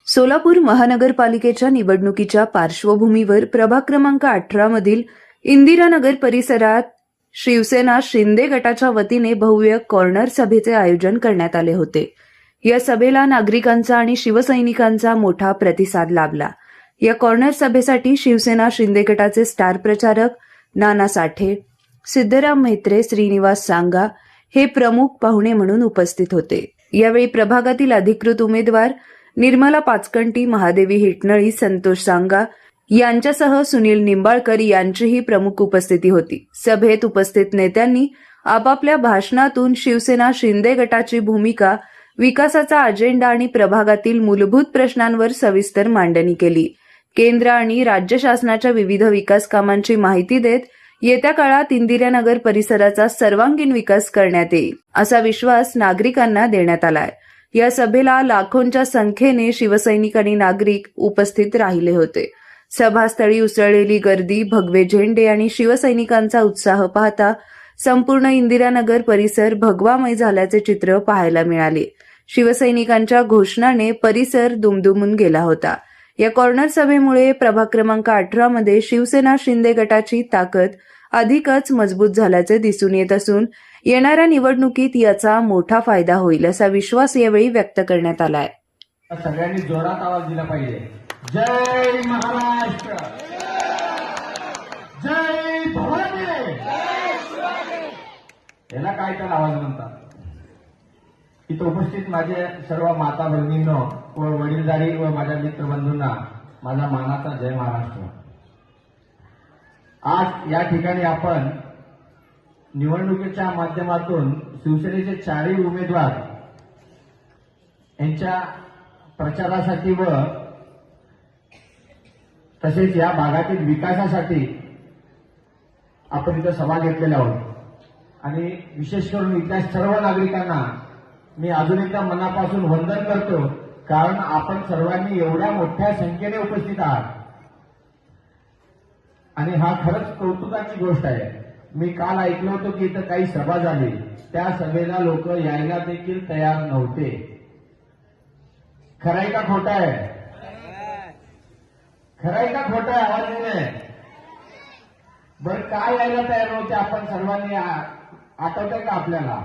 सोलापूर महानगरपालिकेच्या निवडणुकीच्या पार्श्वभूमीवर प्रभाग क्रमांक 18 मधील इंदिरानगर परिसरात शिवसेना शिंदे गटाच्या वतीने भव्य कॉर्नर सभेचे आयोजन करण्यात आले होते। या सभेला नागरिकांचा आणि शिवसैनिकांचा मोठा प्रतिसाद लाभला। या कॉर्नर सभेसाठी शिवसेना शिंदे गटाचे स्टार प्रचारक नाना साठे, सिद्धराम म्हेत्रे, श्रीनिवास सांगा हे प्रमुख पाहुणे म्हणून उपस्थित होते। यावेळी प्रभागातील अधिकृत उमेदवार निर्मला पाचकंटी, महादेवी हिटनळी, संतोष सांगा यांच्यासह सुनील निंबाळकर यांचीही प्रमुख उपस्थिती होती। सभेत उपस्थित नेत्यांनी आपापल्या भाषणातून शिवसेना शिंदे गटाची भूमिका, विकासाचा अजेंडा आणि प्रभागातील मूलभूत प्रश्नांवर सविस्तर मांडणी केली। केंद्र आणि राज्य शासनाच्या विविध विकास कामांची माहिती देत येत्या काळात इंदिरानगर परिसराचा सर्वांगीण विकास करण्यात येईल असा विश्वास नागरिकांना देण्यात आलाय। या सभेला लाखोंच्या संख्येने शिवसैनिक आणि नागरिक उपस्थित राहिले होते। सभास्थळी उसळलेली गर्दी, भगवे झेंडे आणि शिवसैनिकांचा उत्साह पाहता संपूर्ण इंदिरानगर परिसर भगवामय झाल्याचे चित्र पाहायला मिळाले। शिवसैनिकांच्या घोषणाने परिसर दुमदुमून गेला होता। या कॉर्नर सभेमुळे प्रभाग क्रमांक 18 मध्ये शिवसेना शिंदे गटाची ताकद अधिकच मजबूत झाल्याचे दिसून येत असून येणाऱ्या निवडणुकीत याचा मोठा फायदा होईल असा विश्वास यावेळी व्यक्त करण्यात आलाय। सगळ्यांनी जोरात आवाज दिला पाहिजे। जय महाराष्ट्र, जय भवानी, याला काय तर आवाज म्हणतात। इथं उपस्थित माझे सर्व माता भगिनींनो व वडीलधारी व माझ्या मित्रबंधूंना माझा मानाचा जय महाराष्ट्र। आज या ठिकाणी आपण निवडणुकीच्या माध्यमातून शिवसेनेचे चारही उमेदवार यांच्या प्रचारासाठी व तसेच या भागातील विकासासाठी आपण इथं सभा घेतलेल्या आहोत आणि विशेष करून इथल्या सर्व नागरिकांना मी अजून एकदा मनापासून वंदन करतो, कारण आपण सर्वांनी एवढ्या मोठ्या संख्येने उपस्थित आहात आणि हा खरंच कौतुकाची गोष्ट आहे। मी काल ऐकलं होतं की इथं काही सभा झाली, त्या सभेला लोक यायला देखील तयार नव्हते। खरंय का खोटं आहे? खरंय का खोटं आहे? आवाज येणे बरं, काय यायला तयार नव्हते आपण सर्वांनी आठवतंय का आपल्याला?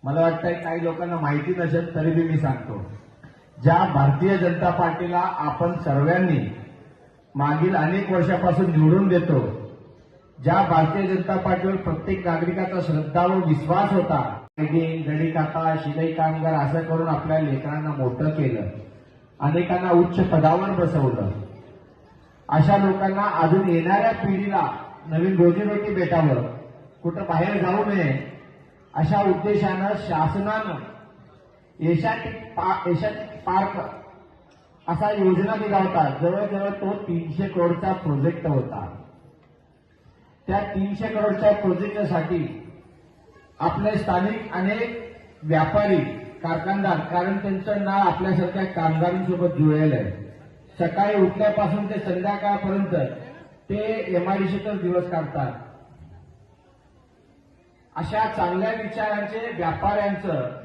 मला वाटतंय काही लोकांना माहिती नसेल तरी मी सांगतो। ज्या भारतीय जनता पार्टीला आपण सर्वांनी मागील अनेक वर्षापासून निवडून देतो, ज्या भारतीय जनता पार्टीवर प्रत्येक नागरिकाचा श्रद्धा व विश्वास होता, गडी काका, शिलाई कामगार असं करून आपल्या लेकरांना मोठं केलं, अनेकांना उच्च पदावर बसवलं, अशा लोकांना अजून येणाऱ्या पिढीला नवीन रोजीरोटी भेटावं, कुठं बाहेर जाऊ नये अशा उद्देशानं शासनानं एशियाटिक पार्क असा योजना दिला होता। जवळजवळ तो 300 करोडचा प्रोजेक्ट होता। त्या 300 करोडच्या प्रोजेक्टसाठी आपले स्थानिक अनेक व्यापारी, कारखानदार, कारण त्यांचं नाव आपल्यासारख्या कामगारांसोबत जुळलेलं आहे, सकाळी उठल्यापासून ते संध्याकाळपर्यंत ते एमआयडीसीतच दिवस काढतात। अशा चांगल्या विचारांचे व्यापाऱ्यांचं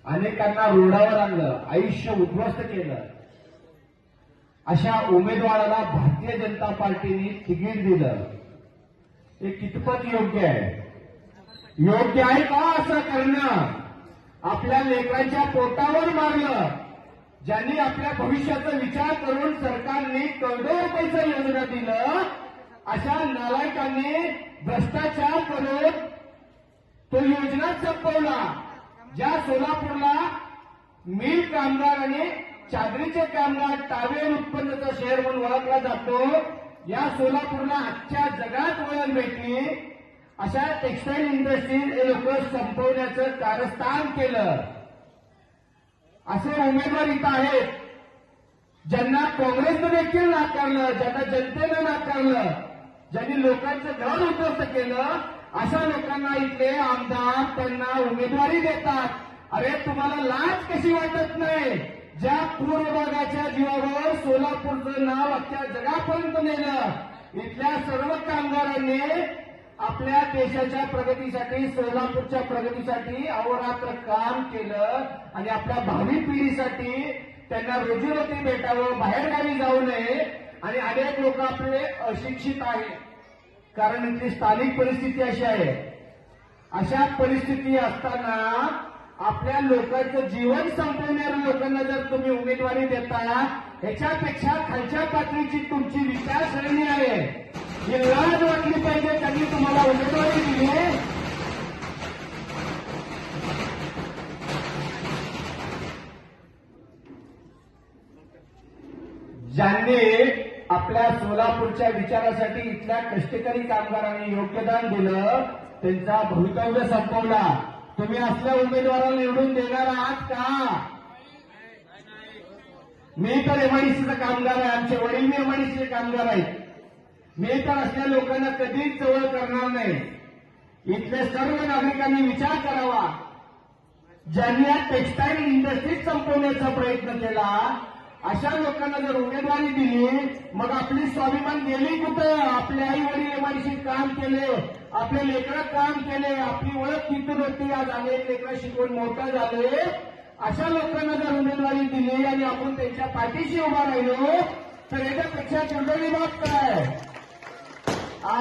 अनेकांना रोडावर आणलं, आयुष्य उद्ध्वस्त केलं। अशा उमेदवाराला भारतीय जनता पार्टीने तिकीट दिलं, हे कितपत योग्य आहे? योग्य आहे का असं करणं? आपल्या लेकरांच्या पोटावर मारलं, ज्यांनी आपल्या भविष्याचा विचार करून सरकारने करोडो रुपयाचं योजना दिलं, अशा नालायकांनी भ्रष्टाचार करून तो योजना संपवला। ज्या सोलापूरला मिल कामगार आणि चादरीचे कामगार, टावेल उत्पन्नाचा शहर म्हणून ओळखला जातो, या सोलापूरला आजच्या जगात वळण भेटली, अशा टेक्सटाईल इंडस्ट्री हे लोक संपवण्याचं कारस्थान केलं। असे उमेदवार इथं आहेत ज्यांना काँग्रेसनं देखील नाकारलं, ज्यांना जनतेनं नाकारलं, ज्यांनी लोकांचं घर उद्ध्वस्त केलं, अशा लोकांना इथले आमदार त्यांना उमेदवारी देतात। अरे तुम्हाला लाज कशी वाटत नाही? ज्या पूर्व भागाच्या जीवावर सोलापूरचं नाव अख्ख्या जगापर्यंत नेलं, इथल्या सर्व कामगारांनी आपल्या देशाच्या प्रगतीसाठी, सोलापूरच्या प्रगतीसाठी अहोरात्र काम केलं आणि आपल्या भावी पिढीसाठी त्यांना रोजीरोटी भेटावं, बाहेरगावी जाऊ नये. आणि अनेक लोक आपले अशिक्षित आहेत, कारण इथली स्थानिक परिस्थिती अशी आहे. अशा परिस्थिती असताना आपल्या लोकांचं जीवन संपवणाऱ्या लोकांना जर तुम्ही उमेदवारी देता, ह्याच्यापेक्षा खालच्या पातळीची तुमची विचारसरणी आहे. ही लाज वाटली पाहिजे. त्यांनी तुम्हाला उमेदवारी दिली. ज्यांनी आपल्या सोलापूरच्या विचारासाठी इथल्या कष्टकरी कामगारांनी योगदान दिलं, त्यांचा भवितव्य संपवला. तुम्ही असल्या उमेदवाराला निवडून देणार आहात का? मी तर एमआयडीसीचा कामगार आहे. आमचे वडील मी एमआयडीसीचे कामगार आहेत. मी तर असल्या लोकांना कधीच जवळ करणार नाही. इथल्या सर्व नागरिकांनी विचार करावा. ज्यांनी या टेक्सटाईल इंडस्ट्रीज संपवण्याचा प्रयत्न केला, अशा लोकांना जर उमेदवारी दिली, मग आपली स्वाभिमान गेली कुठं? आपले आई वडील एमआयडीसीत काम केले, आपले लेकरं काम केले, आपली ओळख तिथून होती. आज अनेक लेकरं शिकून मोठं झाले. अशा लोकांना जर उमेदवारी दिली आणि आपण त्यांच्या पाठीशी उभा राहिलो, तर याच्यापेक्षा दुर्दैवी बाब काय? आज